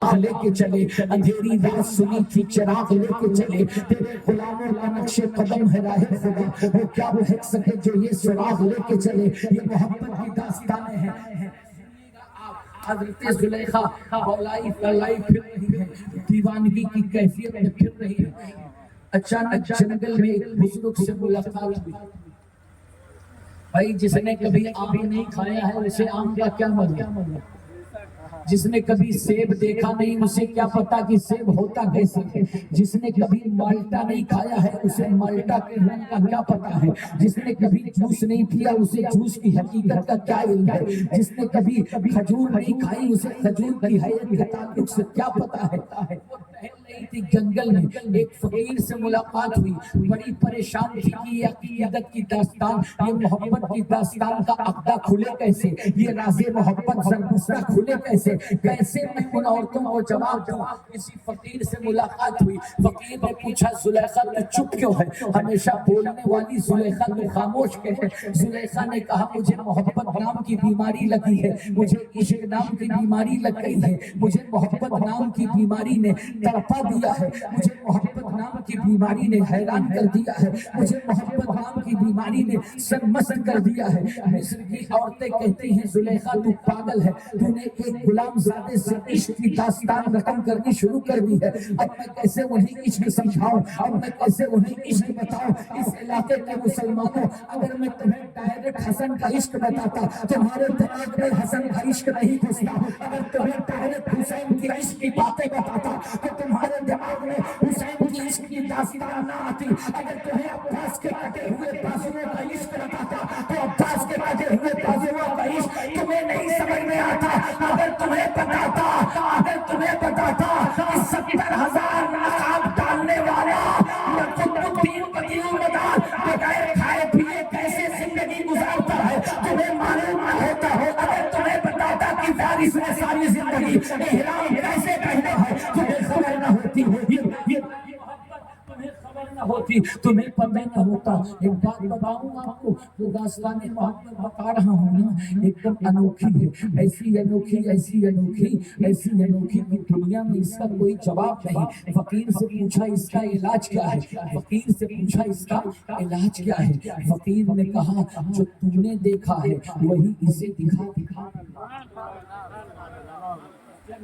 چراغ لے کے چلے، اندھیری رات سنی تھی چراغ لے کے چلے، تیرے غلاموں کا نقش قدم ہے راہ خدا، وہ کیا بہک سکے جو یہ سراغ لے کے چلے۔ یہ محبت کی داستانیں ہیں۔ حضرت زلیخا بولائی پلائی پھر رہی ہے، دیوانگی کی کیفیت میں پھر رہی ہے۔ اچانک جنگل میں ایک بزرگ سے ملاقات ہوئی۔ بھائی جس نے کبھی آم نہیں کھایا ہے اسے آم کا کیا مزہ، جس نے کبھی سیب دیکھا نہیں اسے کیا پتا کہ سیب ہوتا کیسے ہے، جس نے کبھی مالٹا نہیں کھایا ہے اسے مالٹا کے رنگ کا کیا پتا ہے، جس نے کبھی جوس نہیں پیا اسے جوس کی حقیقت کا کیا علم ہے، جس نے کبھی کھجور نہیں کھائی اسے کھجور کی حیت کے تعلق سے کیا پتا ہے۔ رہی تھی جنگل میں، ایک فقیر سے ملاقات ہوئی، بڑی پریشان تھی کہ یہ عقیدت کی داستان، یہ محبت کی داستان کا عقدہ کھلے کیسے، یہ راز محبت سربستہ کھلے کیسے، کیسے میں ان عورتوں کو جواب دوں۔ کسی فقیر سے ملاقات ہوئی، فقیر نے پوچھا زلیخا تو چپ کیوں ہے، ہمیشہ بولنے والی زلیخا تو خاموش کیوں ہے۔ زلیخا نے کہا مجھے محبت نام کی بیماری لگی ہے، مجھے عشق نام کی بیماری لگ گئی ہے، مجھے محبت نام کی بیماری نے تڑپا دیا ہے، مجھے محبت نام کی بیماری نے حیران کر دیا ہے، مجھے محبت نام کی بیماری نے سرمست کر دیا ہے۔ مصر کی عورتیں کہتی ہیں زلیخا تو پاگل ہے، تو نے ایک غلام زادے سے عشق کی داستان رقم کرنی شروع کر دی ہے، اب میں کیسے انہیں عشق سمجھاؤں، اب میں کیسے انہیں عشق بتاؤں۔ اس علاقے کے مسلمانوں اگر میں تمہیں ڈائریکٹ حسن کا عشق بتاتا تمہارے دماغ میں حسن کا عشق نہیں گھستا، اگر تمہیں ڈائریکٹ حسین کی عشق کی باتیں بتاتا تو تمہارے دماغ میں حسین کی عشق کی داستان نہ آتی، اگر تمہیں عباس کے کٹے ہوئے بازوؤں کا عشق بتاتا تو عباس کے کٹے ہوئے بازوؤں کا عشق تمہیں نہیں سمجھ میں آتا، اگر تمہیں بتاتا کہ 70,000 نقاب ڈالنے والا قطب الدین قدیم مدار بغیر کھائے پیے کیسے زندگی گزارتا ہے تمہیں معلوم نہ ہوتا ہو، اگر تمہیں بتاتا کہ وارث نے ساری زندگی احرام کیسے پہنا ہے تمہیں خبر نہ ہوتی، تمہیں پتہ نہ ہوتا۔ ایک بات بتاؤں آپ کو، جو داستان محبت بتا رہا ہوں نا ایک دم انوکھی ہے، ایسی انوکھی کہ دنیا میں اس کا کوئی جواب نہیں۔ فقیر سے پوچھا اس کا علاج کیا ہے، فقیر نے کہا جو تم نے دیکھا ہے وہی اسے دکھا۔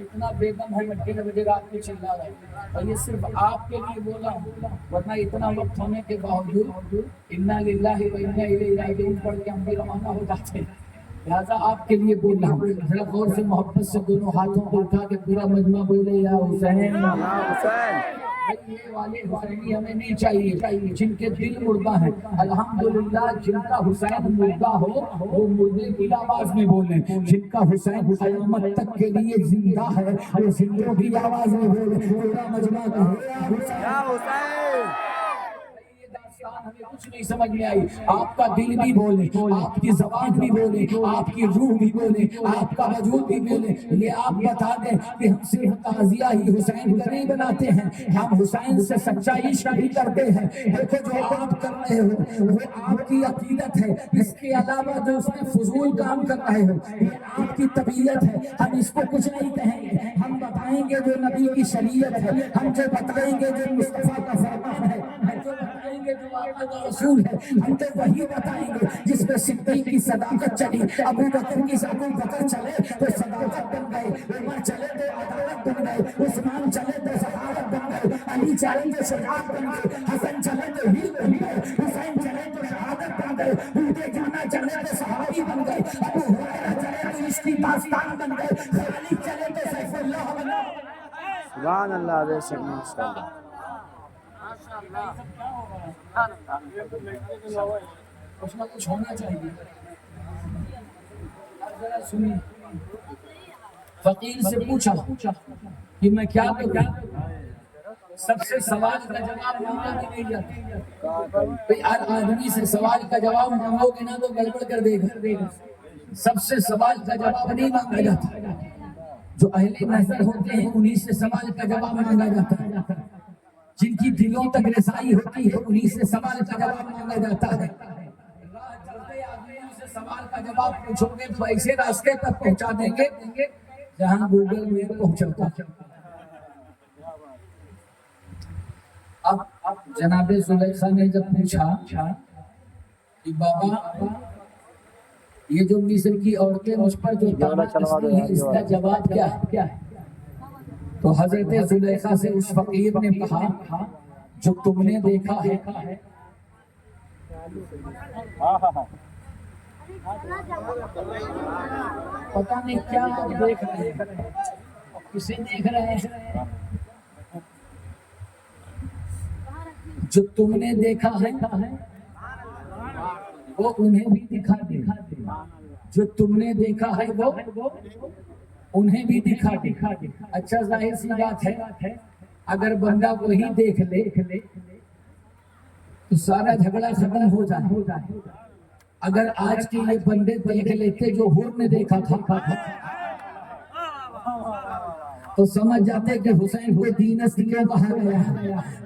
اتنا بیگم ہے مٹی کے بجے رات میں چلا رہا ہے اور یہ صرف آپ کے لیے بولا ہوں، ورنہ اتنا وقت ہونے کے باوجود انا للہ و انا الیہ راجعون پڑھ کے ہم بھی روانہ ہو جاتے ہیں، لہٰذا آپ کے لیے بول رہا ہوں۔ ذرا غور سے محبت سے دونوں ہاتھوں کو اٹھا کے پورا مجمع بولے یا حسین۔ یہ والے حسینی ہمیں نہیں چاہیے جن کے دل مردہ ہیں، الحمدللہ جن کا حسین مردہ ہو وہ مردے کی آواز میں بولیں، جن کا حسین قیامت تک کے لیے زندہ ہے وہ زندوں کی آواز میں بولیں۔ پورا مجمع یا حسین۔ ہمیں کچھ نہیں سمجھ میں آئی، آپ کا دل بھی بولے، آپ کی زبان بھی بولے، آپ کی روح بھی بولے، آپ کا وجود بھی بولے، یہ آپ بتا دیں کہ ہم صرف تعزیہ ہی حسین کا نہیں بناتے ہیں، ہم حسین سے سچا عشق بھی کرتے ہیں۔ دیکھو جو آپ کر رہے ہو وہ آپ کی عقیدت ہے، اس کے علاوہ جو اس میں فضول کام کر رہے ہو یہ آپ کی طبیعت ہے، ہم اس کو کچھ نہیں کہیں گے، ہم بتائیں گے جو نبی کی شریعت ہے، ہم جو بتائیں گے جو مصطفیٰ کا فرمان ہے، ہم جو بتائیں گے جو آقا کا رسول ہے، ہم تو وہی بتائیں گے جس میں صدیق کی صداقت چلی، ابو بکر چلے تو صداقت بن گئے، عمر چلے تو عدالت بن گئے، عثمان چلے تو صحابت بن گئے، علی چلے تو شجاعت بن گئے، حسن چلے تو ہیل بن گئے، حسین چلے تو شہادت بن گئے، بوٹے جانا چلے تو صحابی بن گئے، ابو ہریرہ چلے تو اس کی داستان بن گئے، خالد چلے تو سیف اللہ بن گئے۔ سبحان اللہ بے شک ماشاءاللہ۔ کچھ نہ کچھ ہونا چاہیے۔ سنیے، فقیر سے پوچھا کہ میں کیا کروں، سب سے سوال کا جواب مانگا بھی نہیں جاتا، ہر آدمی سے سوال کا جواب مانگو گے نا تو گڑبڑ کر دے گا، سب سے سوال کا جواب نہیں مانگا جاتا، جو اہل نظر ہوتے ہیں انہی سے سوال کا جواب مانگا جاتا ہے، جن کی دلوں تک رسائی ہوتی ہے انہی سے سوال کا جواب مانگا جاتا ہے۔ راہ چلتے آدمیوں سے سوال کا جواب پوچھو گے تو ایسے راستے پر پہنچا دیں گے جہاں گوگل میپ پہنچاتا ہے۔ جناب زلیخا نے جب پوچھا کہ بابا یہ جو مصر کی عورتیں مجھ پر جو تانا کستی ہیں اس کا جواب کیا ہے؟ تو حضرت زلیخا سے اس فقیر نے کہا جو تم نے دیکھا ہے پتہ نہیں کیا دیکھ رہے ہیں، کسے دیکھ رہے ہیں؟ جو تم نے دیکھا ہے وہ انہیں بھی دکھا دے، جو تم نے دیکھا ہے وہ انہیں بھی دکھا دے۔ اچھا ظاہر سی بات ہے اگر بندہ وہی دیکھ لے تو سارا جھگڑا ختم ہو جائے۔ اگر آج کے یہ بندے دیکھ لیتے جو حور نے دیکھا تھا تو سمجھ جاتے کہ حسین کو دینست کیوں کہا گیا ہے،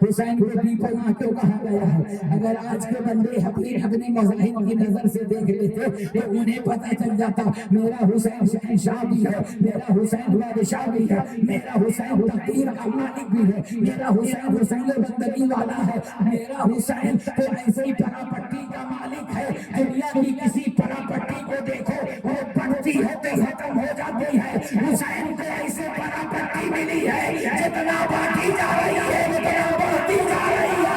حسین کو بی پناہ کیوں کہا گیا ہے۔ اگر آج کے بندے حقیر حقنی مذاہب کی نظر سے دیکھ لیتے تو انہیں پتہ چل جاتا میرا حسین شہنشاہ بھی ہے، میرا حسین بادشاہ بھی ہے، میرا حسین تقدیر کا مالک بھی ہے، میرا حسین حسین بندگی والا ہے، میرا حسین تو ایسی پراپرٹی کا مالک ہے۔ دنیا کی کسی پراپرٹی کو دیکھو وہ بڑھتی ہے تو ختم ہو جاتی ہے، حسین کو ایسے پراپرٹی ملی ہے جتنا بڑھتی جا رہی ہے اتنا بڑھتی جا رہی ہے۔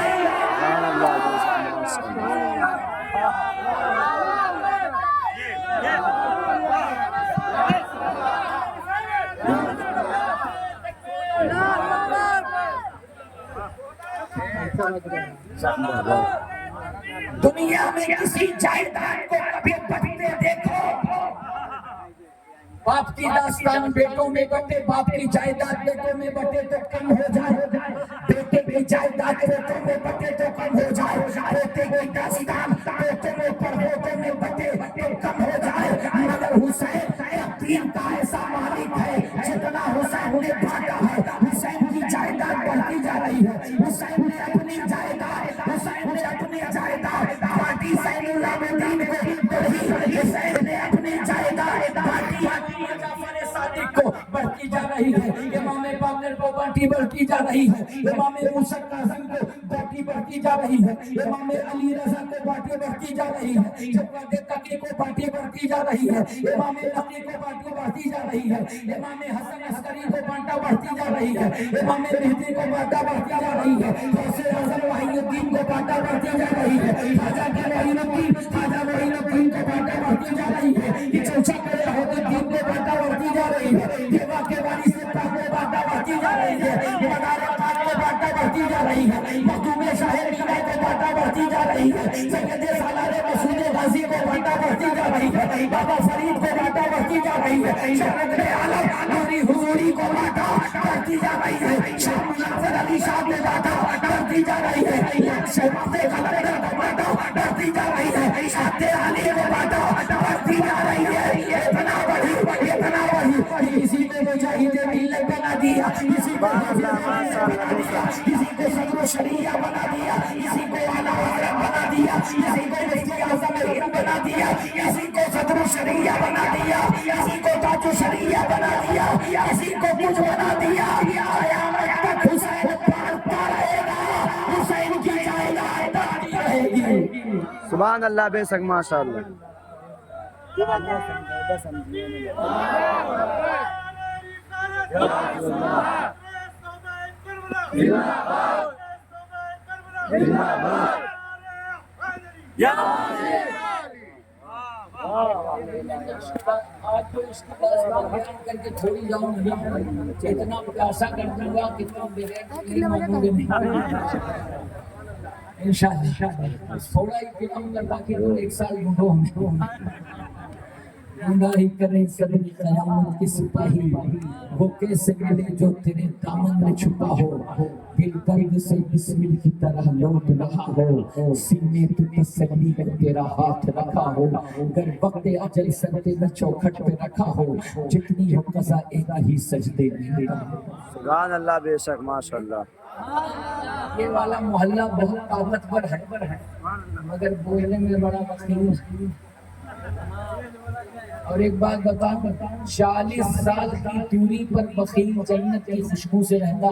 دنیا میں کسی جائیداد کو کبھی بڑھتے دیکھو، باپ کی داستان بیٹوں میں بٹے، باپ کی جائیداد بیٹوں میں بٹے تو کم ہو جائے، بیٹے کی جائیداد بیٹوں میں بٹے تو کم ہو جائے، بیٹے کی داستان بیٹوں میں پڑھوٹوں میں بٹے تو کم ہو جائے۔ مگر حسین تقدیر کا ایسا مالک ہے جتنا حسین نے بانٹا ہے حسین کی جائیداد بڑھتی جا رہی ہے، حسین نے اپنی جائیداد بانٹی، زین العابدین کو بڑھی، حسین نے اپنی جائیداد بانٹی، جعفر صادق کو بڑھتی جا رہی ہے، امام باقر کو بانٹی بڑھتی جا رہی ہے، امام موسیٰ کاظم کو بانٹی بڑھتی جا رہی ہے، امام علی رضا کو بانٹی بڑھتی جا رہی ہے، جواد تقی کو بانٹی بڑھتی جا رہی ہے، امام نقی کو بانٹی بڑھتی جا رہی ہے، امام حسن عسکری کو بانٹا بڑھتی جا رہی ہے، امام مہدی کو بانٹا بڑھتی جا رہی ہے، غوث اعظم وحی الدین کو بانٹا بڑھتی جا رہی ہے، خواجہ معین الدین کو بانٹا بڑھتی جا رہی ہے، یہ چوچا کرے الدین کو بانٹا بڑھتی جا رہی ہے، دیوا کے وارث کو بانٹا بڑھتی جا رہی ہے، مدار پاک کو بانٹا بڑھتی جا رہی ہے، مخدوم شاہ میرا کو بانٹا بڑھتی جا رہی ہے، سید سالار مسعود غازی کو بانٹا بڑھتی جا رہی ہے، بابا فرید کو بانٹا بڑھتی جا رہی ہے، شہر عالم نوری حضوری کو بانٹا بڑھتی جا رہی ہے، شاہ مناظر علی شاہ کو بانٹا بڑھتی جا رہی ہے، شہباز قلندر کو بانٹا بڑھتی جا رہی ہے، شاہد علی کو بانٹا بڑھتی جا رہی ہے۔ اتنا بڑھی کسی کو مجاہد ملت بنا دیا، کسی کو حافظ بنا دیا، کسی کو صدر شریعہ بنا دیا، کسی کو اعلیٰ حضرت بنا دیا، کسی کو مفتی اعظم ہند بنا دیا، کسی کو صدر شریعہ بنا دیا، کسی کو تاج شریعہ بنا دیا، کسی کو کچھ بنا دیا۔ قیامت تک حسین بڑھتا رہے گا، حسین کی جائیداد بڑھتی رہے گی۔ سبحان اللہ، بے شک ماشاء اللہ۔ آج تو اس کی داستان بیان کر کے تھوڑی جاؤں گا، اتنا پیاسا کر دوں گا کتنا انشاءاللہ تھوڑا ہی پلاؤں گا تاکہ تو ایک سال ڈھونڈو ڈھونڈا ہی کریں صدی قیامت کی سپاہی، وہ کیسے ملے جو تیرے دامن میں چھپا ہو، دل درد سے بسمل کی طرح لوٹ رہا ہو، سینے پہ تسلی کا تیرا ہاتھ رکھا ہو، گر وقت اجل سر تیرا چوکھٹ پہ رکھا ہو، جتنی ہو قضا ایک ہی سجدے میں۔ سبحان اللہ، بے شک ماشاء اللہ۔ یہ والا محلہ بہت طاقتور ہے مگر بولنے میں بڑا بخیل ہے۔ اور ایک بات بتاؤں، 40 سال کی دوری پر بخیل جنت کی خوشبو سے رہتا ہے،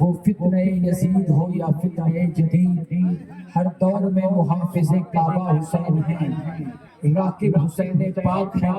وہ فتنہ یزید ہو یا فتنہ جدید، ہر دور میں محافظ کعبہ حسین ہیں، راکب حسین پاک ہیں۔